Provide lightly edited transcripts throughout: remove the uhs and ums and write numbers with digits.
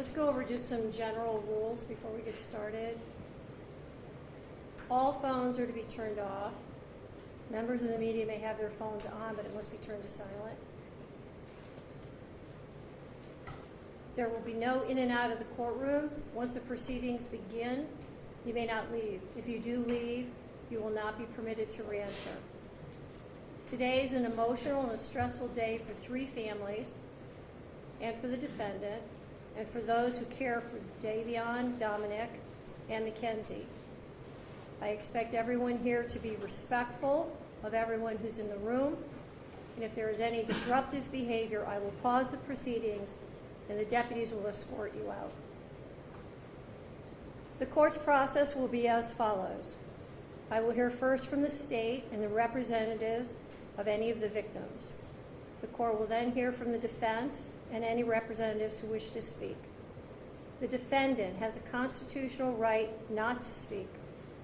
let's go over just some general rules before we get started. All phones are to be turned off. Members of the media may have their phones on, but it must be turned to silent. There will be no in and out of the courtroom. Once the proceedings begin, you may not leave. If you do leave, you will not be permitted to re-enter. Today is an emotional and a stressful day for 3 families, and for the defendant, and for those who care for Davion, Dominic, and Mackenzie. I expect everyone here to be respectful of everyone who's in the room, and if there is any disruptive behavior, I will pause the proceedings and the deputies will escort you out. The court's process will be as follows. I will hear first from the state and the representatives of any of the victims. The court will then hear from the defense and any representatives who wish to speak. The defendant has a constitutional right not to speak.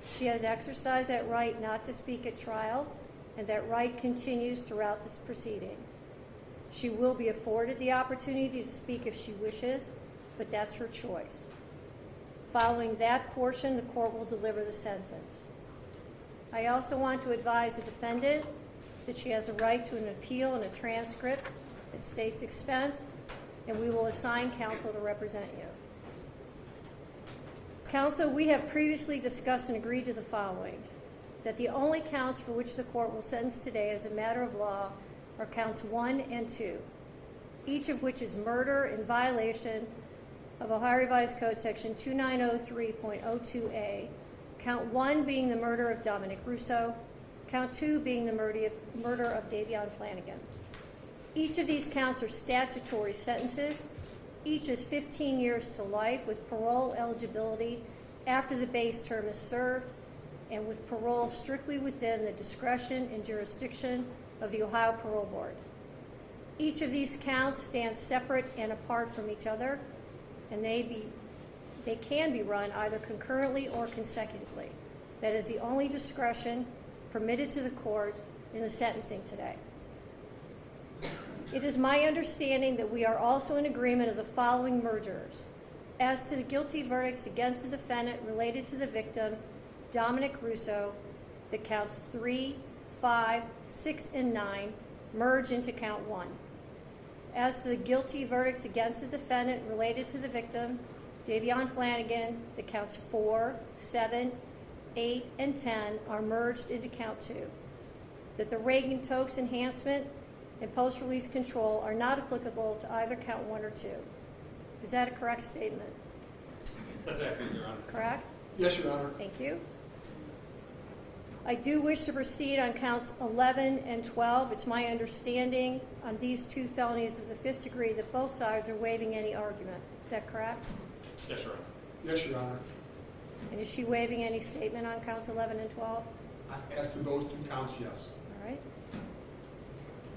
She has exercised that right not to speak at trial, and that right continues throughout this proceeding. She will be afforded the opportunity to speak if she wishes, but that's her choice. Following that portion, the court will deliver the sentence. I also want to advise the defendant that she has a right to an appeal and a transcript at state's expense, and we will assign counsel to represent you. Counsel, we have previously discussed and agreed to the following: that the only counts for which the court will sentence today as a matter of law are counts 1 and 2, each of which is murder in violation of Ohio Revised Code section 2903.02a, count 1 being the murder of Dominic Russo, count 2 being the murder of Davion Flanagan. Each of these counts are statutory sentences. Each is 15 years to life with parole eligibility after the base term is served, and with parole strictly within the discretion and jurisdiction of the Ohio Parole Board. Each of these counts stands separate and apart from each other, and they can be run either concurrently or consecutively. That is the only discretion permitted to the court in the sentencing today. It is my understanding that we are also in agreement of the following mergers. As to the guilty verdicts against the defendant related to the victim, Dominic Russo, the counts 3, 5, 6, and 9 merge into count 1. As to the guilty verdicts against the defendant related to the victim, Davion Flanagan, the counts 4, 7, 8, and 10 are merged into count 2. That the Reagan-Tokes enhancement and post-release control are not applicable to either count 1 or 2. Is that a correct statement? That's accurate, Your Honor. Correct? Yes, Your Honor. Thank you. I do wish to proceed on counts 11 and 12. It's my understanding on these 2 felonies of the 5th degree that both sides are waiving any argument. Is that correct? Yes, Your Honor. Yes, Your Honor. And is she waiving any statement on counts 11 and 12? As to those 2 counts, yes. All right.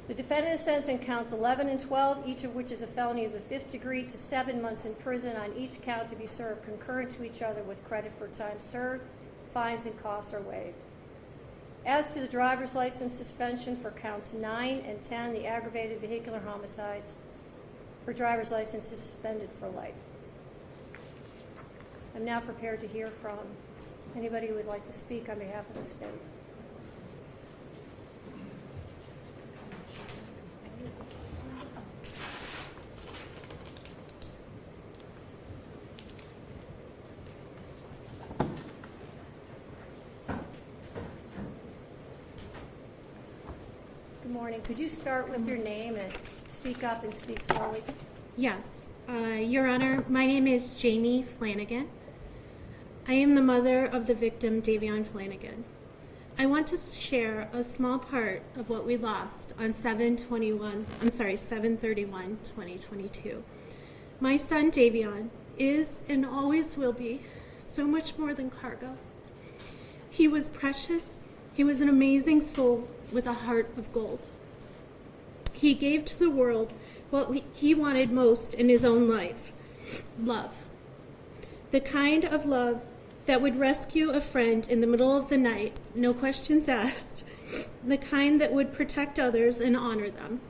The defendant is sentenced in counts 11 and 12, each of which is a felony of the 5th degree, to 7 months in prison on each count to be served concurrent to each other with credit for time served. Fines and costs are waived. As to the driver's license suspension for counts 9 and 10, the aggravated vehicular homicides, her driver's license is suspended for life. I'm now prepared to hear from anybody who would like to speak on behalf of the state. Good morning. Could you start with your name and speak up and speak slowly? Yes. Your Honor, my name is Jamie Flanagan. I am the mother of the victim, Davion Flanagan. I want to share a small part of what we lost on 7/31/2022. My son, Davion, is and always will be so much more than cargo. He was precious. He was an amazing soul with a heart of gold. He gave to the world what he wanted most in his own life: love. The kind of love that would rescue a friend in the middle of the night, no questions asked. The kind that would protect others and honor them.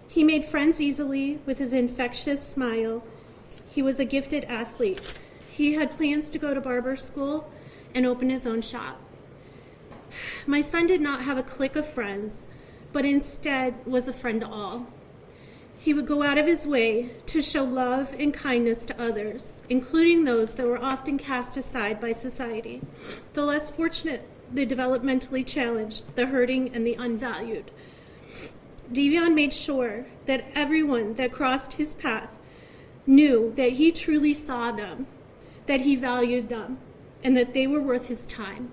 He made friends easily with his infectious smile. he was a gifted athlete. He had plans to go to barber school and open his own shop. My son did not have a clique of friends, but instead was a friend to all. He would go out of his way to show love and kindness to others, including those that were often cast aside by society, the less fortunate, the developmentally challenged, the hurting, and the unvalued. Davion made sure that everyone that crossed his path knew that he truly saw them, that he valued them, and that they were worth his time.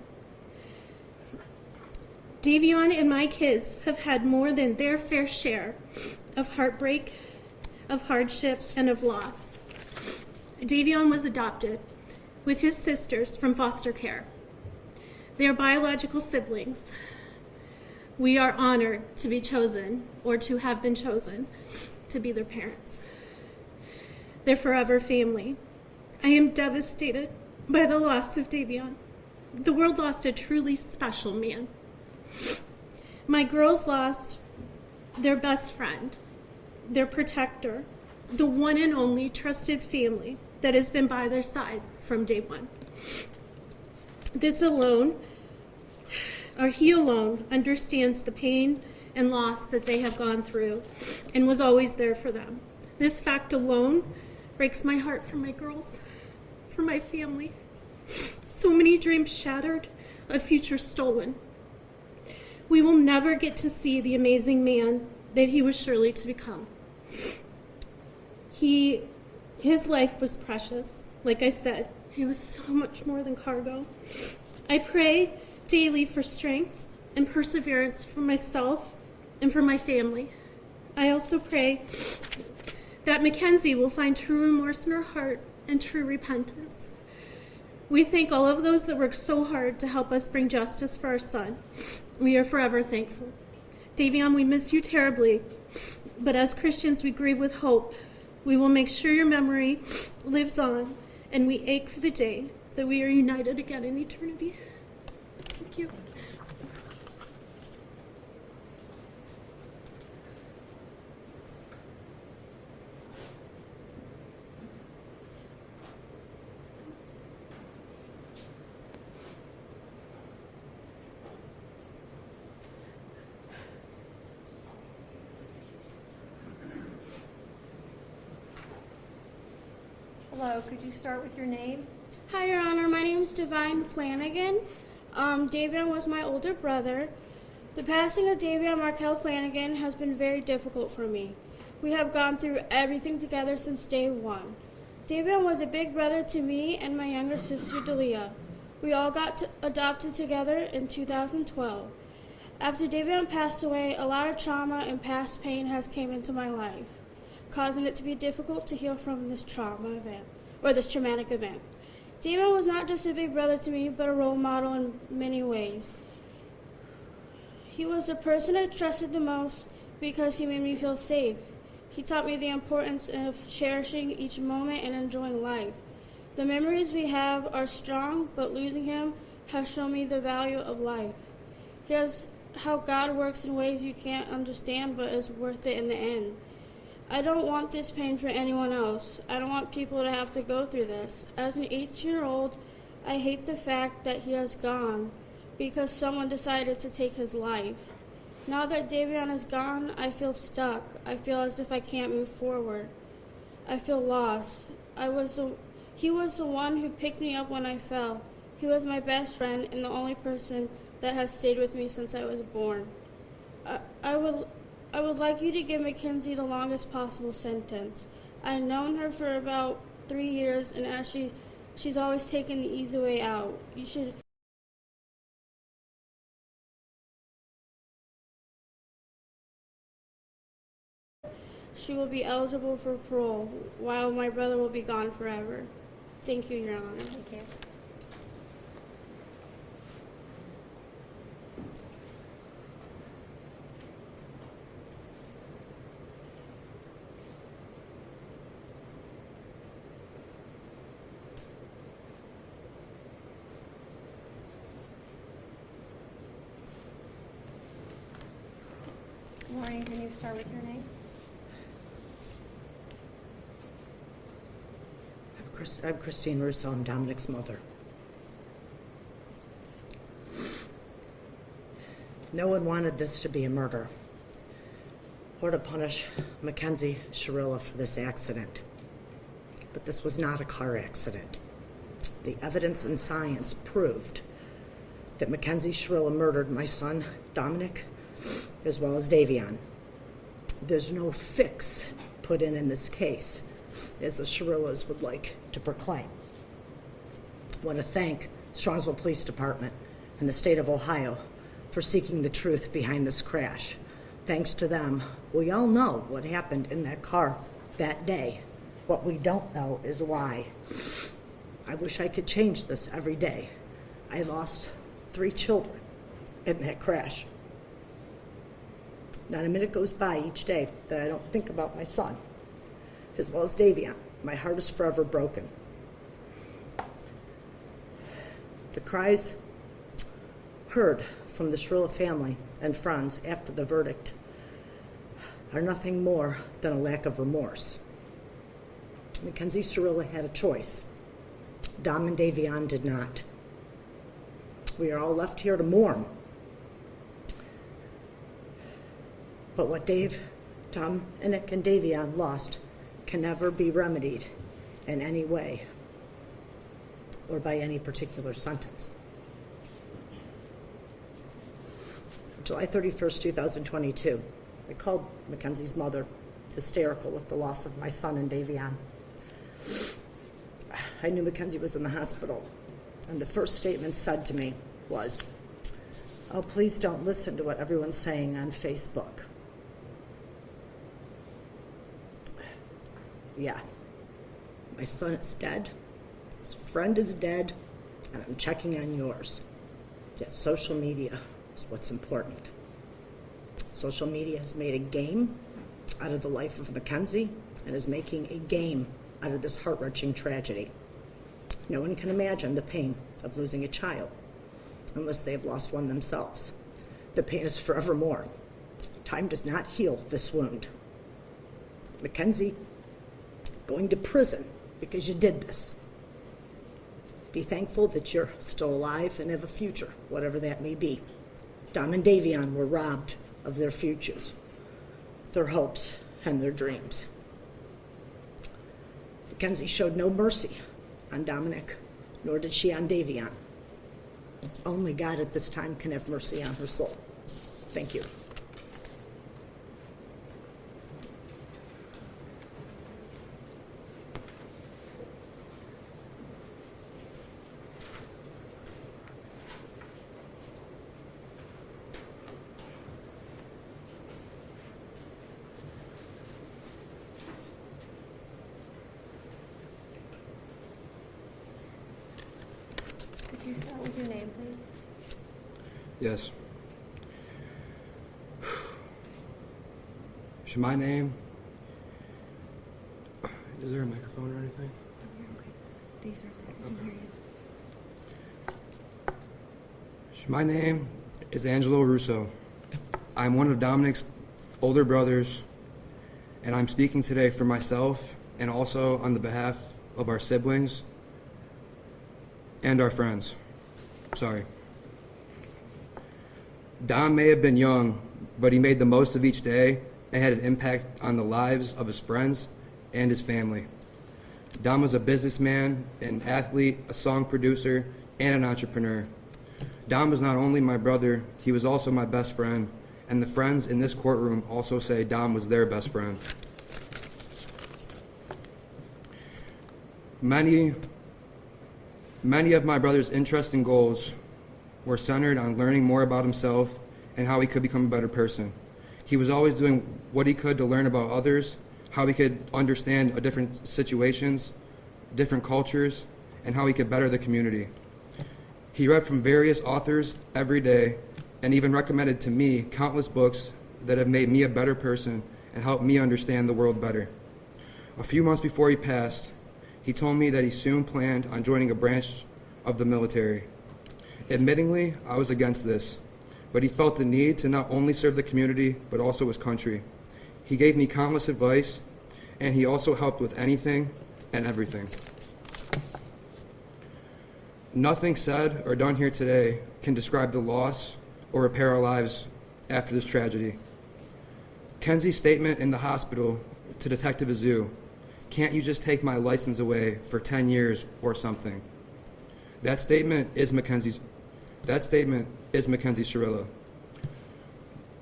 Davion and my kids have had more than their fair share of heartbreak, of hardship, and of loss. Davion was adopted with his sisters from foster care. They are biological siblings. We are honored to be chosen, or to have been chosen, to be their parents. They're forever family. I am devastated by the loss of Davion. The world lost a truly special man. My girls lost their best friend, their protector, the one and only trusted family that has been by their side from day one. This alone, or he alone, understands the pain and loss that they have gone through and was always there for them. This fact alone breaks my heart for my girls, for my family. So many dreams shattered, a future stolen. We will never get to see the amazing man that he was surely to become. His life was precious. Like I said, he was so much more than cargo. I pray daily for strength and perseverance for myself and for my family. I also pray that Mackenzie will find true remorse in her heart and true repentance. We thank all of those that worked so hard to help us bring justice for our son. We are forever thankful. Davion, we miss you terribly, but as Christians, we grieve with hope. We will make sure your memory lives on, and we ache for the day that we are united again in eternity. Thank you. Hello, could you start with your name? Hi, Your Honor. My name is Davion Flanagan. Davion was my older brother. The passing of Davion Markel Flanagan has been very difficult for me. We have gone through everything together since day one. Davion was a big brother to me and my younger sister, Delia. We all got adopted together in 2012. After Davion passed away, a lot of trauma and past pain has came into my life, causing it to be difficult to heal from this trauma event, or this traumatic event. Davion was not just a big brother to me, but a role model in many ways. He was the person I trusted the most because he made me feel safe. He taught me the importance of cherishing each moment and enjoying life. The memories we have are strong, but losing him has shown me the value of life. He has how God works in ways you can't understand, but is worth it in the end. I don't want this pain for anyone else. I don't want people to have to go through this. As an 18-year-old, I hate the fact that he has gone because someone decided to take his life. Now that Davion is gone, I feel stuck. I feel as if I can't move forward. I feel lost. He was the one who picked me up when I fell. He was my best friend and the only person that has stayed with me since I was born. I would like you to give Mackenzie the longest possible sentence. I've known her for about 3 years, and as she's always taken the easy way out. She will be eligible for parole, while my brother will be gone forever. Thank you, Your Honor. Thank you. Maureen, can you start with your name? I'm Christine Russo. I'm Dominic's mother. No one wanted this to be a murder or to punish Mackenzie Shirilla for this accident. But this was not a car accident. The evidence and science proved that Mackenzie Shirilla murdered my son, Dominic, as well as Davion. There's no fix put in this case, as the Shirillas would like to proclaim. I want to thank Strongsville Police Department and the state of Ohio for seeking the truth behind this crash. Thanks to them, we all know what happened in that car that day. What we don't know is why. I wish I could change this every day. I lost 3 children in that crash. Not a minute goes by each day that I don't think about my son, as well as Davion. My heart is forever broken. The cries heard from the Shirilla family and friends after the verdict are nothing more than a lack of remorse. Mackenzie Shirilla had a choice. Dom and Davion did not. We are all left here to mourn. But what Dominic and Davion lost can never be remedied in any way or by any particular sentence. July 31st, 2022, I called Mackenzie's mother, hysterical with the loss of my son and Davion. I knew Mackenzie was in the hospital, and the first statement said to me was, "Oh, please don't listen to what everyone's saying on Facebook." Yeah, my son is dead, his friend is dead, and I'm checking on yours. Yet social media is what's important. Social media has made a game out of the life of Mackenzie and is making a game out of this heart-wrenching tragedy. No one can imagine the pain of losing a child unless they have lost one themselves. The pain is forevermore. Time does not heal this wound. Mackenzie, going to prison because you did this. Be thankful that you're still alive and have a future, whatever that may be. Dom and Davion were robbed of their futures, their hopes, and their dreams. Mackenzie showed no mercy on Dominic, nor did she on Davion. Only God at this time can have mercy on her soul. Thank you. Could you start with your name, please? Yes. Should my name... Is there a microphone or anything? These are, I can hear you. My name is Angelo Russo. I'm one of Dominic's older brothers, and I'm speaking today for myself and also on the behalf of our siblings and our friends. Sorry. Dom may have been young, but he made the most of each day and had an impact on the lives of his friends and his family. Dom was a businessman, an athlete, a song producer, and an entrepreneur. Dom was not only my brother, he was also my best friend, and the friends in this courtroom also say Dom was their best friend. Many of my brother's interests and goals were centered on learning more about himself and how he could become a better person. He was always doing what he could to learn about others, how he could understand different situations, different cultures, and how he could better the community. He read from various authors every day and even recommended to me countless books that have made me a better person and helped me understand the world better. A few months before he passed, he told me that he soon planned on joining a branch of the military. Admittingly, I was against this, but he felt the need to not only serve the community, but also his country. He gave me countless advice, and he also helped with anything and everything. Nothing said or done here today can describe the loss or repair our lives after this tragedy. Kenzie's statement in the hospital to Detective Azu, "Can't you just take my license away for 10 years or something?" That statement is Mackenzie Shirilla,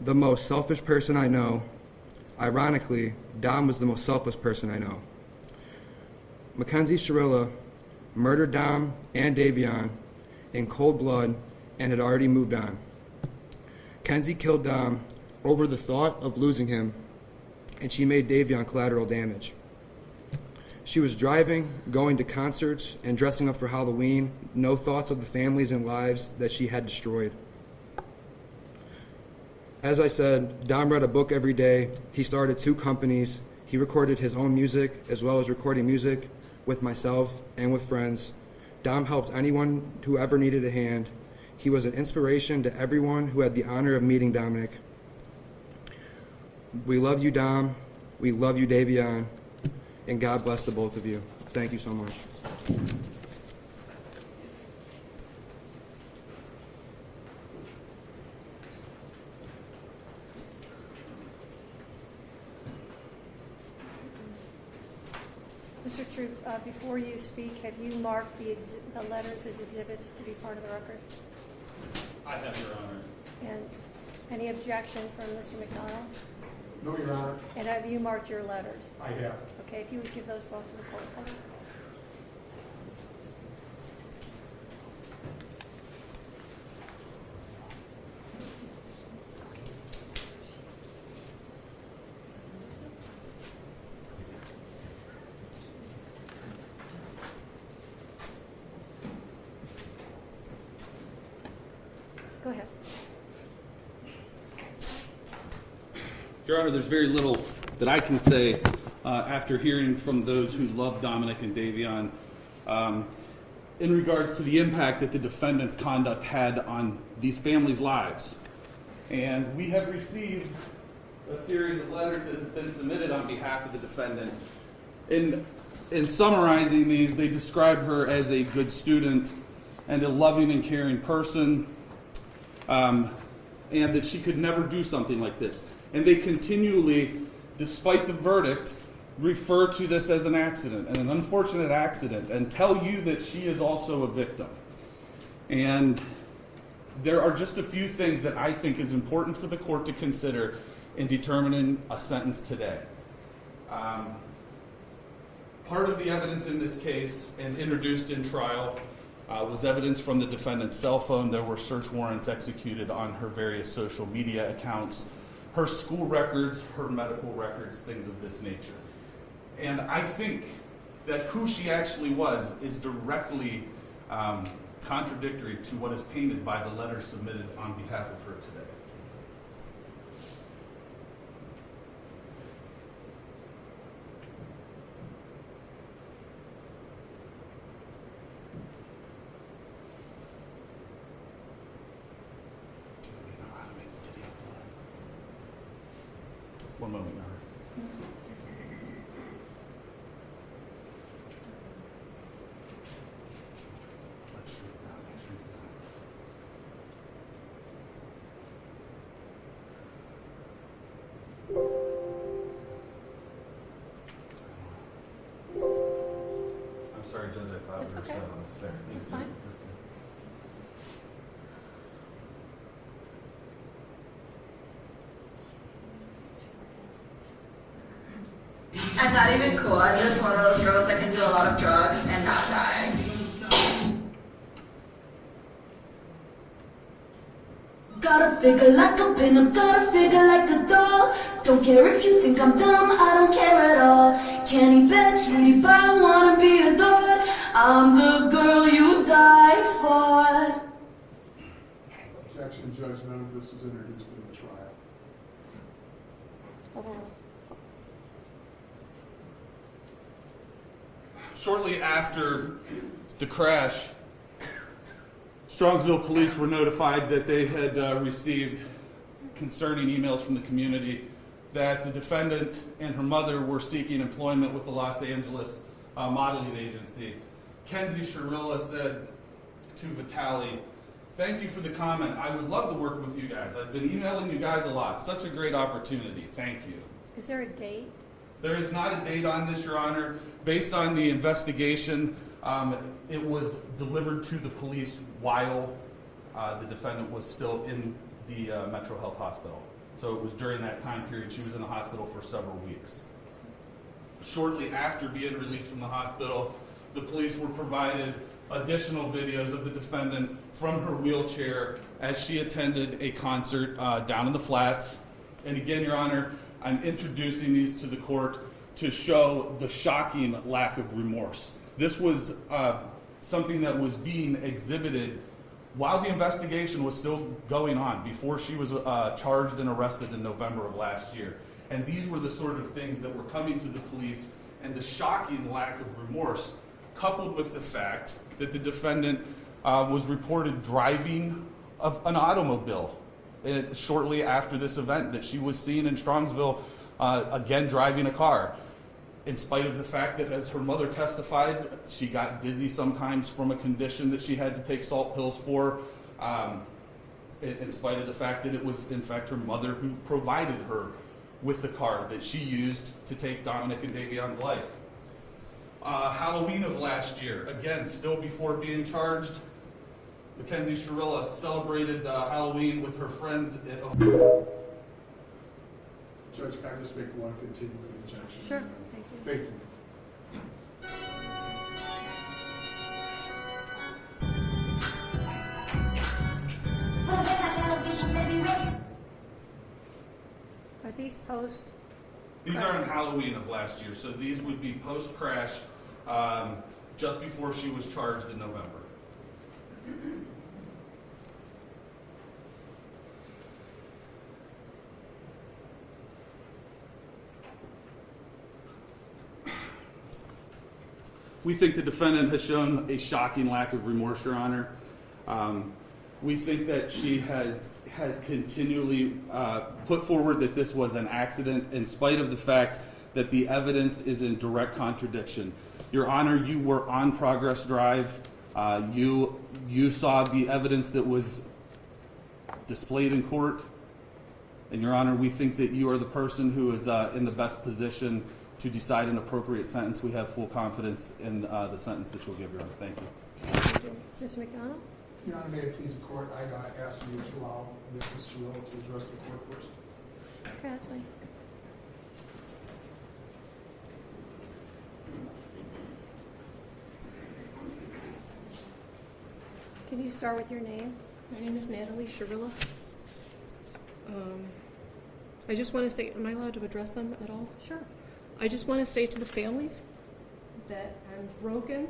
the most selfish person I know. Ironically, Dom was the most selfless person I know. Mackenzie Shirilla murdered Dom and Davion in cold blood and had already moved on. Kenzie killed Dom over the thought of losing him, and she made Davion collateral damage. She was driving, going to concerts, and dressing up for Halloween, no thoughts of the families and lives that she had destroyed. As I said, Dom read a book every day. He started 2 companies. He recorded his own music as well as recording music with myself and with friends. Dom helped anyone who ever needed a hand. He was an inspiration to everyone who had the honor of meeting Dominic. We love you, Dom. We love you, Davion. And God bless the both of you. Thank you so much. Mr. Troop, before you speak, have you marked the letters as exhibits to be part of the record? I have, Your Honor. And any objection from Mr. McDonald? No, Your Honor. And have you marked your letters? I have. Okay, if you would give those both to the court, please. Go ahead. Your Honor, there's very little that I can say after hearing from those who love Dominic and Davion in regards to the impact that the defendant's conduct had on these families' lives. And we have received a series of letters that has been submitted on behalf of the defendant. In summarizing these, they describe her as a good student and a loving and caring person, and that she could never do something like this. And they continually, despite the verdict, refer to this as an accident, and an unfortunate accident, and tell you that she is also a victim. And there are just a few things that I think is important for the court to consider in determining a sentence today. Part of the evidence in this case and introduced in trial was evidence from the defendant's cell phone. There were search warrants executed on her various social media accounts, her school records, her medical records, things of this nature. And I think that who she actually was is directly contradictory to what is painted by the letter submitted on behalf of her today. One moment, Your Honor. I'm sorry, Judge, I thought It's we were okay. set on this there. That's fine. I'm not even cool. I'm just one of those girls that can do a lot of drugs and not die. Gotta figure like a pin, I'm gotta figure like a doll. Don't care if you think I'm dumb, I don't care at all. Candy best, sweetie pie, wanna be adored. I'm the girl you die for. Objection, Judge. None of this was introduced in the trial. Overruled. Shortly after the crash, Strongsville police were notified that they had received concerning emails from the community that the defendant and her mother were seeking employment with the Los Angeles modeling agency. Mackenzie Shirilla said, to Vitaly, thank you for the comment. I would love to work with you guys. I've been emailing you guys a lot. Such a great opportunity. Thank you. Is there a date? There is not a date on this, Your Honor. Based on the investigation, it was delivered to the police while the defendant was still in the Metro Health Hospital. So it was during that time period. She was in the hospital for several weeks. Shortly after being released from the hospital, the police were provided additional videos of the defendant from her wheelchair as she attended a concert down in the Flats. And again, Your Honor, I'm introducing these to the court to show the shocking lack of remorse. This was something that was being exhibited while the investigation was still going on, before she was charged and arrested in November of last year. And these were the sort of things that were coming to the police, and the shocking lack of remorse, coupled with the fact that the defendant was reported driving an automobile shortly after this event, that she was seen in Strongsville again driving a car. In spite of the fact that, as her mother testified, she got dizzy sometimes from a condition that she had to take salt pills for, in spite of the fact that it was, in fact, her mother who provided her with the car that she used to take Dominic and Davion's life. Halloween of last year, again, still before being charged, Mackenzie Shirilla celebrated Halloween with her friends at Judge, can I just make one continuing objection? Sure, thank you. Thank you. Are these post? These are on Halloween of last year, so these would be post-crash, just before she was charged in November. We think the defendant has shown a shocking lack of remorse, Your Honor. We think that she has continually put forward that this was an accident, in spite of the fact that the evidence is in direct contradiction. Your Honor, you were on Progress Drive. You saw the evidence that was displayed in court. And Your Honor, we think that you are the person who is in the best position to decide an appropriate sentence. We have full confidence in the sentence that you'll give, Your Honor. Thank you. Thank you. Mr. McDonald? Your Honor, may it please the court, I ask you to allow Mrs. Shirilla to address the court first. Presley? Can you start with your name? My name is Natalie Shirilla. I just want to say, am I allowed to address them at all? Sure. I just want to say to the families that I'm broken,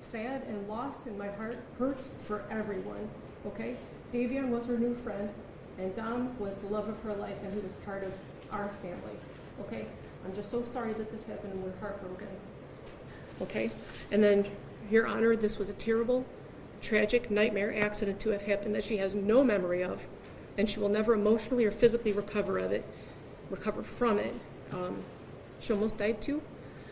sad, and lost, and my heart hurts for everyone, okay? Davion was her new friend, and Dom was the love of her life, and he was part of our family, okay? I'm just so sorry that this happened, and we're heartbroken, okay? And then, Your Honor, this was a terrible, tragic nightmare accident to have happened that she has no memory of, and she will never emotionally or physically recover from it. She almost died too,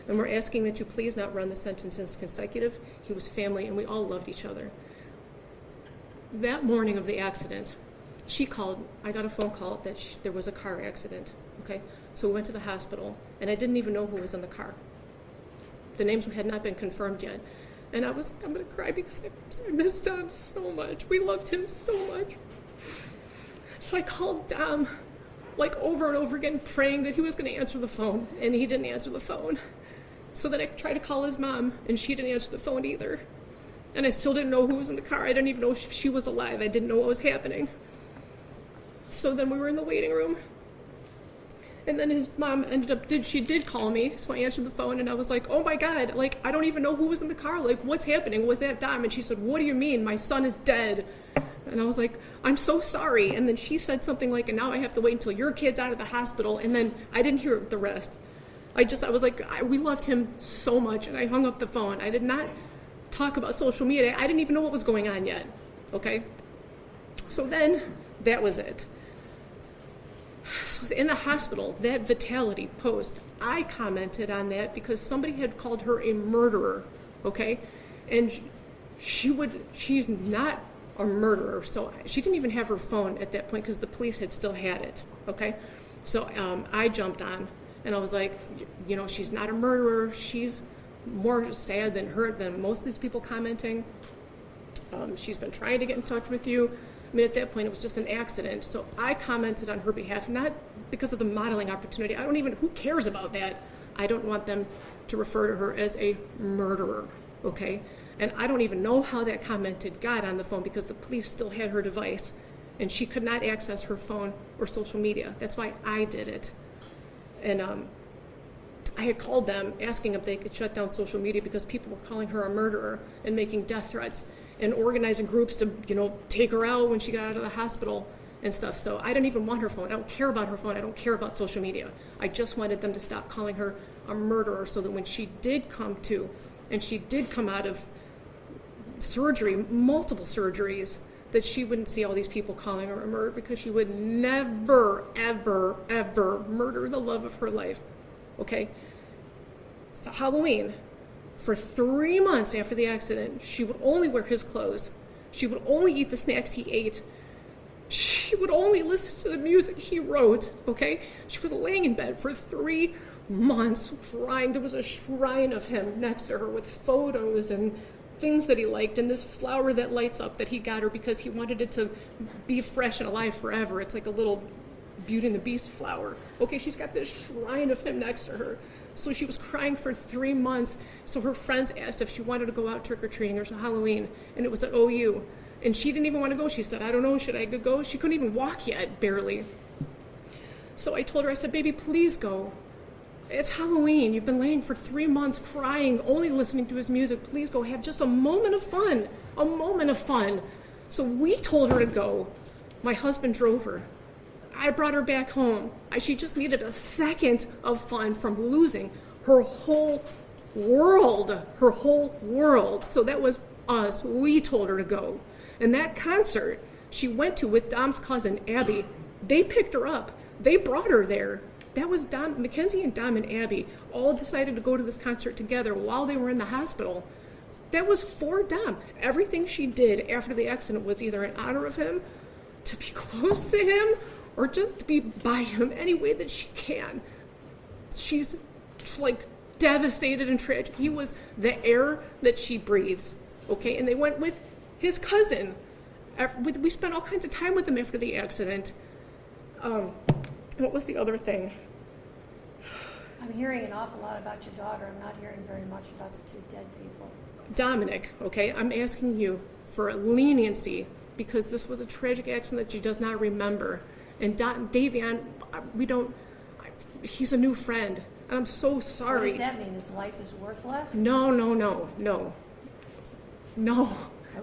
and we're asking that you please not run the sentence as consecutive. He was family, and we all loved each other. That morning of the accident, she called. I got a phone call that there was a car accident. Okay, so we went to the hospital, and I didn't even know who was in the car. The names had not been confirmed yet, and I'm gonna cry because I missed Dom so much. We loved him so much. So I called Dom, like over and over again, praying that he was going to answer the phone, and he didn't answer the phone. So then I tried to call his mom, and she didn't answer the phone either. And I still didn't know who was in the car. I didn't even know if she was alive. I didn't know what was happening. So then we were in the waiting room, and then his mom she did call me, so I answered the phone, and I was like, oh my God, like, I don't even know who was in the car. Like, what's happening? Was that Dom? And she said, what do you mean? My son is dead. And I was like, I'm so sorry. And then she said something like, and now I have to wait until your kid's out of the hospital. And then I didn't hear the rest. I was like, we loved him so much. And I hung up the phone. I did not talk about social media. I didn't even know what was going on yet. Okay? So then that was it. So in the hospital, that Vitality post, I commented on that because somebody had called her a murderer. Okay? And she's not a murderer. So she didn't even have her phone at that point because the police had still had it, okay? So I jumped on, and I was like, you know, she's not a murderer. She's more sad than most of these people commenting. She's been trying to get in touch with you. I mean, at that point, it was just an accident. So I commented on her behalf, not because of the modeling opportunity. Who cares about that? I don't want them to refer to her as a murderer, okay? And I don't even know how that comment had got on the phone because the police still had her device, and she could not access her phone or social media. That's why I did it. And I had called them asking if they could shut down social media because people were calling her a murderer and making death threats and organizing groups to, you know, take her out when she got out of the hospital and stuff. So I didn't even want her phone. I don't care about her phone. I don't care about social media. I just wanted them to stop calling her a murderer so that when she did come to, and she did come out of surgery, multiple surgeries, that she wouldn't see all these people calling her a murderer because she would never, ever, ever murder the love of her life, okay? For Halloween, for 3 months after the accident, she would only wear his clothes. She would only eat the snacks he ate. She would only listen to the music he wrote, okay? She was laying in bed for 3 months crying. There was a shrine of him next to her with photos and things that he liked and this flower that lights up that he got her because he wanted it to be fresh and alive forever. It's like a little Beauty and the Beast flower. Okay, she's got this shrine of him next to her. So she was crying for 3 months. So her friends asked if she wanted to go out trick-or-treating or Halloween, and it was at OU. And she didn't even want to go. She said, I don't know, should I go? She couldn't even walk yet, barely. So I told her, I said, baby, please go. It's Halloween. You've been laying for 3 months crying, only listening to his music. Please go have just a moment of fun. A moment of fun. So we told her to go. My husband drove her. I brought her back home. She just needed a second of fun from losing her whole world. Her whole world. So that was us. We told her to go. And that concert she went to with Dom's cousin, Abby, they picked her up. They brought her there. That was Dom, Mackenzie and Dom and Abby all decided to go to this concert together while they were in the hospital. That was for Dom. Everything she did after the accident was either in honor of him, to be close to him, or just to be by him any way that she can. She's like devastated and tragic. He was the air that she breathes, okay? And they went with his cousin. We spent all kinds of time with him after the accident. What was the other thing? I'm hearing an awful lot about your daughter. I'm not hearing very much about the two dead people. Dominic, okay, I'm asking you for leniency because this was a tragic accident that she does not remember. And Davion, he's a new friend. And I'm so sorry. What does that mean? His life is worthless? No.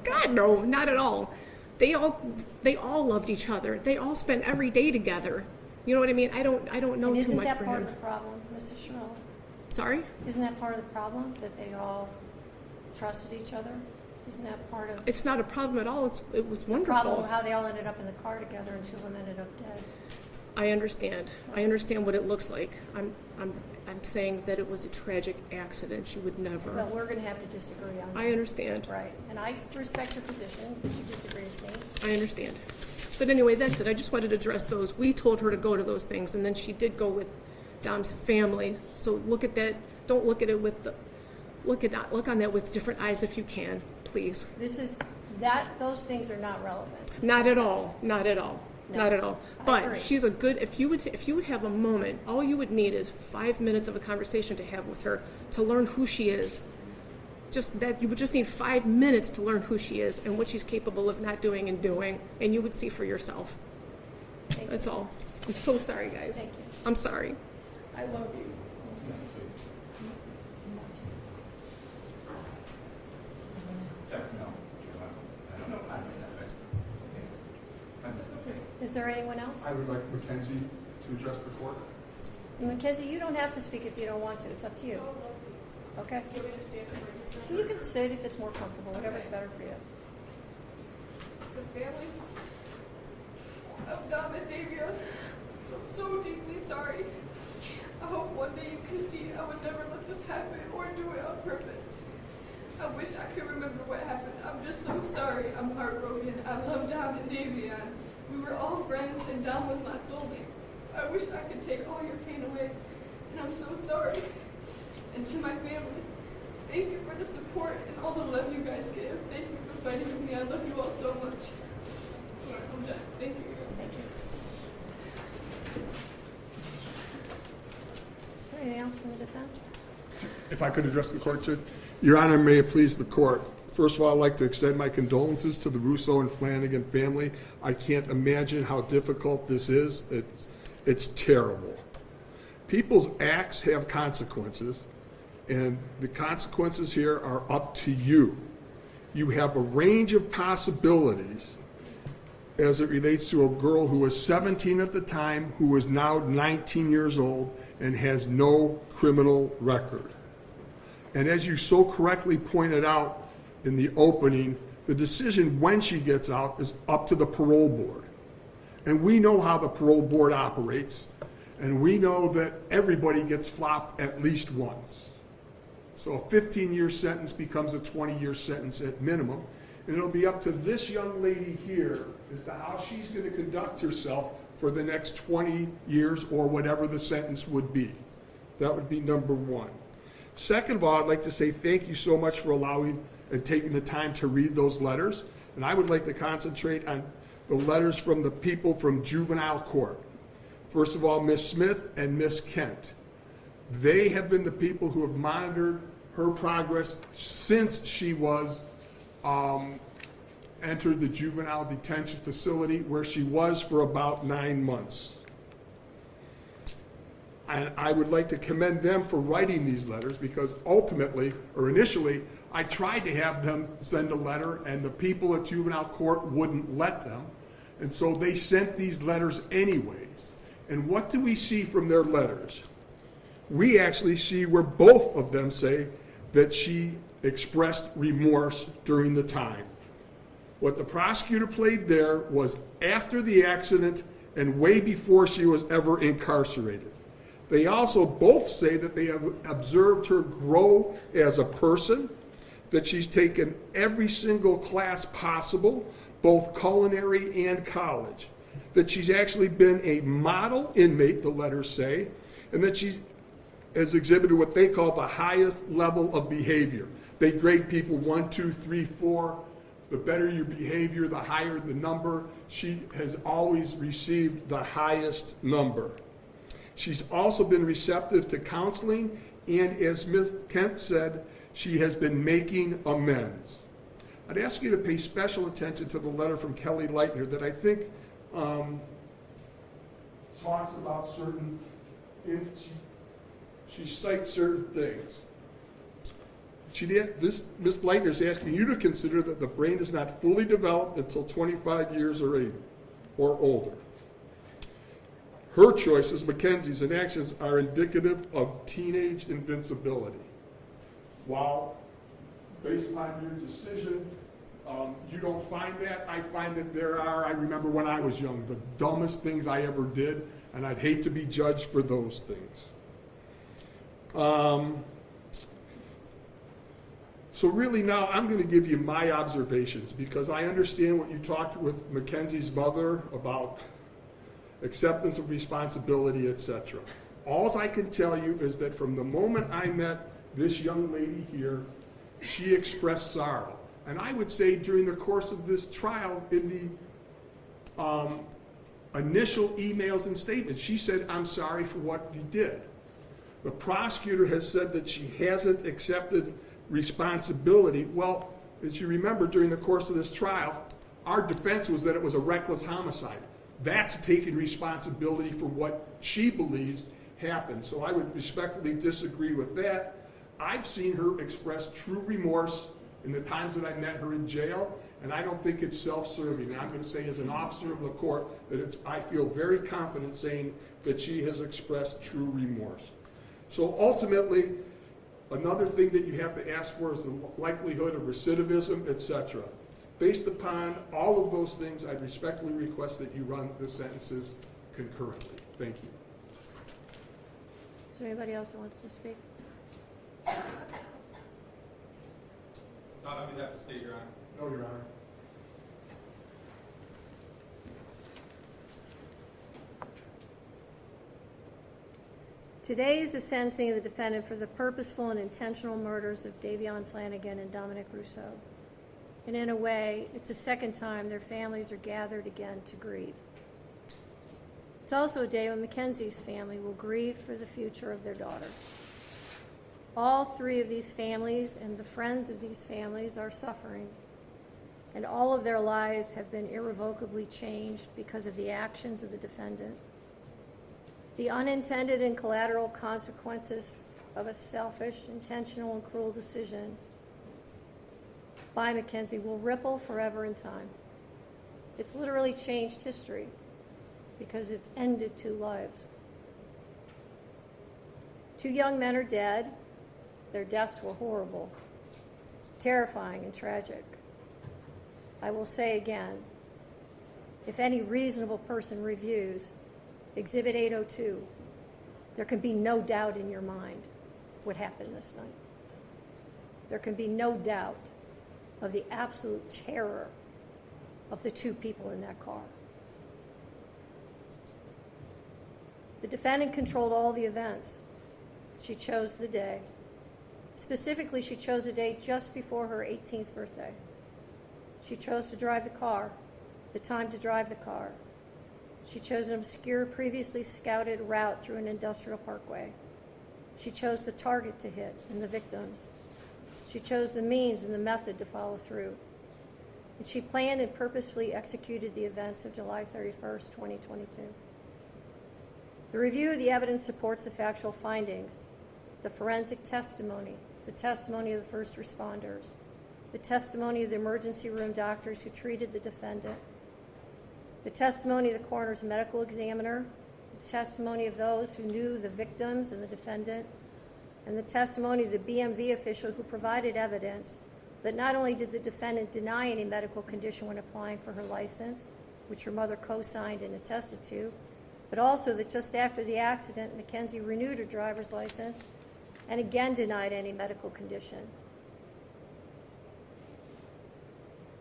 God, no, not at all. They all loved each other. They all spent every day together. You know what I mean? I don't know and too much for him. Isn't that part of the problem, Mrs. Shirilla? Sorry? Isn't that part of the problem, that they all trusted each other? Isn't that part of... It's not a problem at all. It was wonderful. It's a problem how they all ended up in the car together and two of them ended up dead. I understand. I understand what it looks like. I'm saying that it was a tragic accident. She would never. Well, we're going to have to disagree on that. I understand. Right. And I respect your position, but you disagree with me. I understand. But anyway, that's it. I just wanted to address those. We told her to go to those things, and then she did go with Dom's family. So look at that. Don't look at it with the... Look on that with different eyes if you can, please. Those things are not relevant. Not at all. Not at all. No, Not at all. I But agree. she's a good. If you would have a moment, all you would need is 5 minutes of a conversation to have with her to learn who she is. Just that you would just need 5 minutes to learn who she is and what she's capable of not doing and doing, and you would see for yourself. Thank That's you. all. I'm so sorry, guys. Thank you. I'm sorry. I love you. Is there anyone else? I would like Mackenzie to address the court. Mackenzie, you don't have to speak if you don't want to. It's up to you. Okay? You can sit if it's more comfortable, whatever's better for you. The families of Dom and Davion, I'm so deeply sorry. I hope one day you can see I would never let this happen or do it on purpose. I wish I could remember what happened. I'm just so sorry. I'm heartbroken. I love Dom and Davion. We were all friends, and Dom was my soulmate. I wish I could take all your pain away, and I'm so sorry. And to my family, thank you for the support and all the love you guys give. Thank you for fighting with me. I love you all so much. All right, I'm done. Thank you. Thank you. Anything else from the defense? If I could address the court, Judge. Your Honor, may it please the court. First of all, I'd like to extend my condolences to the Russo and Flanagan family. I can't imagine how difficult this is. It's terrible. People's acts have consequences, and the consequences here are up to you. You have a range of possibilities as it relates to a girl who was 17 at the time, who is now 19 years old, and has no criminal record. And as you so correctly pointed out in the opening, the decision when she gets out is up to the parole board. And we know how the parole board operates, and we know that everybody gets flopped at least once. So a 15-year sentence becomes a 20-year sentence at minimum, and it'll be up to this young lady here as to how she's going to conduct herself for the next 20 years or whatever the sentence would be. That would be number one. Second of all, I'd like to say thank you so much for allowing and taking the time to read those letters. And I would like to concentrate on the letters from the people from juvenile court. First of all, Ms. Smith and Ms. Kent. They have been the people who have monitored her progress since she was entered the juvenile detention facility, where she was for about 9 months. And I would like to commend them for writing these letters, because ultimately, or initially, I tried to have them send a letter, and the people at juvenile court wouldn't let them. And so they sent these letters anyways. And what do we see from their letters? We actually see where both of them say that she expressed remorse during the time. What the prosecutor played there was after the accident and way before she was ever incarcerated. They also both say that they have observed her grow as a person, that she's taken every single class possible, both culinary and college, that she's actually been a model inmate, the letters say, and that she has exhibited what they call the highest level of behavior. They grade people 1, 2, 3, 4. The better your behavior, the higher the number. She has always received the highest number. She's also been receptive to counseling, and as Ms. Kent said, she has been making amends. I'd ask you to pay special attention to the letter from Kelly Leitner that I think talks about certain, she cites certain things. Ms. Leitner is asking you to consider that the brain is not fully developed until 25 years or older. Her choices, Mackenzie's, and actions are indicative of teenage invincibility. While, based upon your decision, you don't find that, I find that there are, I remember when I was young, the dumbest things I ever did, and I'd hate to be judged for those things. So really now I'm going to give you my observations, because I understand what you talked with Mackenzie's mother about acceptance of responsibility, etc. All I can tell you is that from the moment I met this young lady here, she expressed sorrow. And I would say during the course of this trial, in the initial emails and statements, she said, "I'm sorry for what you did." The prosecutor has said that she hasn't accepted responsibility. Well, as you remember, during the course of this trial, our defense was that it was a reckless homicide. That's taking responsibility for what she believes happened. So I would respectfully disagree with that. I've seen her express true remorse in the times that I met her in jail, and I don't think it's self-serving. And I'm going to say, as an officer of the court, that I feel very confident saying that she has expressed true remorse. So ultimately, another thing that you have to ask for is the likelihood of recidivism, etc. Based upon all of those things, I respectfully request that you run the sentences concurrently. Thank you. Is there anybody else that wants to speak? Not on behalf of the state, Your Honor. No, Your Honor. Today is the sentencing of the defendant for the purposeful and intentional murders of Davion Flanagan and Dominic Russo. And in a way, it's the second time their families are gathered again to grieve. It's also a day when Mackenzie's family will grieve for the future of their daughter. All three of these families and the friends of these families are suffering, and all of their lives have been irrevocably changed because of the actions of the defendant. The unintended and collateral consequences of a selfish, intentional, and cruel decision by Mackenzie will ripple forever in time. It's literally changed history because it's ended two lives. Two young men are dead. Their deaths were horrible, terrifying, and tragic. I will say again, if any reasonable person reviews Exhibit 802, there can be no doubt in your mind what happened this night. There can be no doubt of the absolute terror of the two people in that car. The defendant controlled all the events. She chose the day. Specifically, she chose a day just before her 18th birthday. She chose to drive the car, the time to drive the car. She chose an obscure, previously scouted route through an industrial parkway. She chose the target to hit and the victims. She chose the means and the method to follow through. And she planned and purposefully executed the events of July 31st, 2022. The review of the evidence supports the factual findings, the forensic testimony, the testimony of the first responders, the testimony of the emergency room doctors who treated the defendant, the testimony of the coroner's medical examiner, the testimony of those who knew the victims and the defendant, and the testimony of the BMV official who provided evidence that not only did the defendant deny any medical condition when applying for her license, which her mother co-signed and attested to, but also that just after the accident, Mackenzie renewed her driver's license and again denied any medical condition.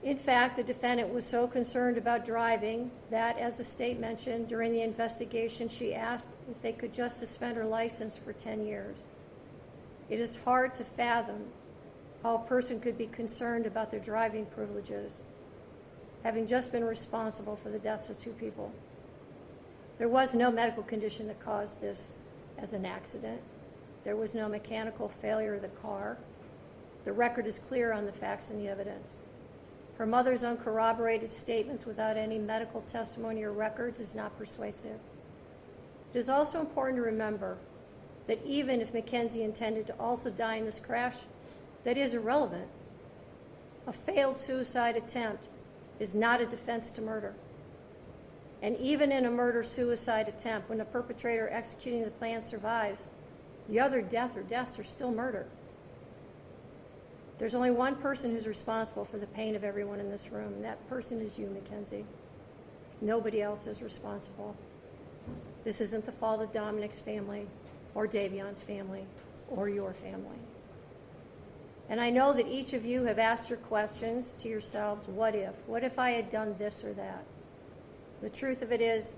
In fact, the defendant was so concerned about driving that, as the state mentioned, during the investigation, she asked if they could just suspend her license for 10 years. It is hard to fathom how a person could be concerned about their driving privileges, having just been responsible for the deaths of two people. There was no medical condition that caused this as an accident. There was no mechanical failure of the car. The record is clear on the facts and the evidence. Her mother's uncorroborated statements without any medical testimony or records is not persuasive. It is also important to remember that even if Mackenzie intended to also die in this crash, that is irrelevant. A failed suicide attempt is not a defense to murder. And even in a murder-suicide attempt, when the perpetrator executing the plan survives, the other death or deaths are still murder. There's only one person who's responsible for the pain of everyone in this room, and that person is you, Mackenzie. Nobody else is responsible. This isn't the fault of Dominic's family, or Davion's family, or your family. And I know that each of you have asked your questions to yourselves, what if? What if I had done this or that? The truth of it is,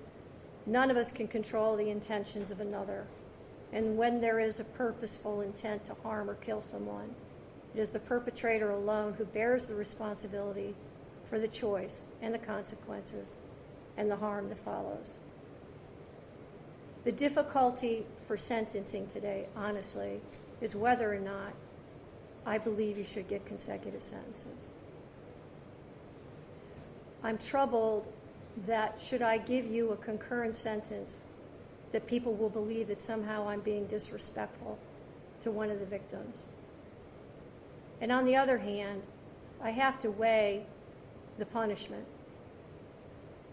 none of us can control the intentions of another. And when there is a purposeful intent to harm or kill someone, it is the perpetrator alone who bears the responsibility for the choice and the consequences and the harm that follows. The difficulty for sentencing today, honestly, is whether or not I believe you should get consecutive sentences. I'm troubled that should I give you a concurrent sentence, that people will believe that somehow I'm being disrespectful to one of the victims. And on the other hand, I have to weigh the punishment.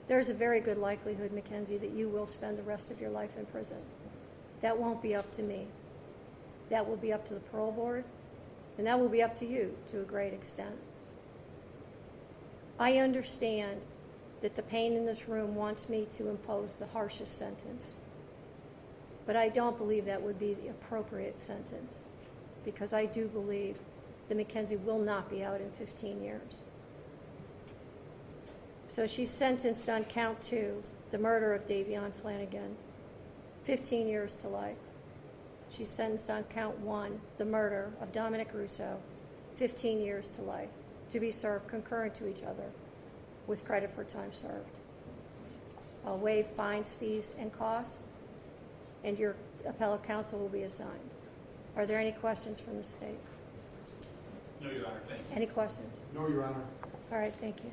There's a very good likelihood, Mackenzie, that you will spend the rest of your life in prison. That won't be up to me. That will be up to the parole board, and that will be up to you to a great extent. I understand that the pain in this room wants me to impose the harshest sentence, but I don't believe that would be the appropriate sentence, because I do believe that Mackenzie will not be out in 15 years. So she's sentenced on count 2, the murder of Davion Flanagan, 15 years to life. She's sentenced on count 1, the murder of Dominic Russo, 15 years to life, to be served concurrent to each other with credit for time served. I'll waive fines, fees, and costs, and your appellate counsel will be assigned. Are there any questions from the state? No, Your Honor, thank you. Any questions? No, Your Honor. All right, thank you.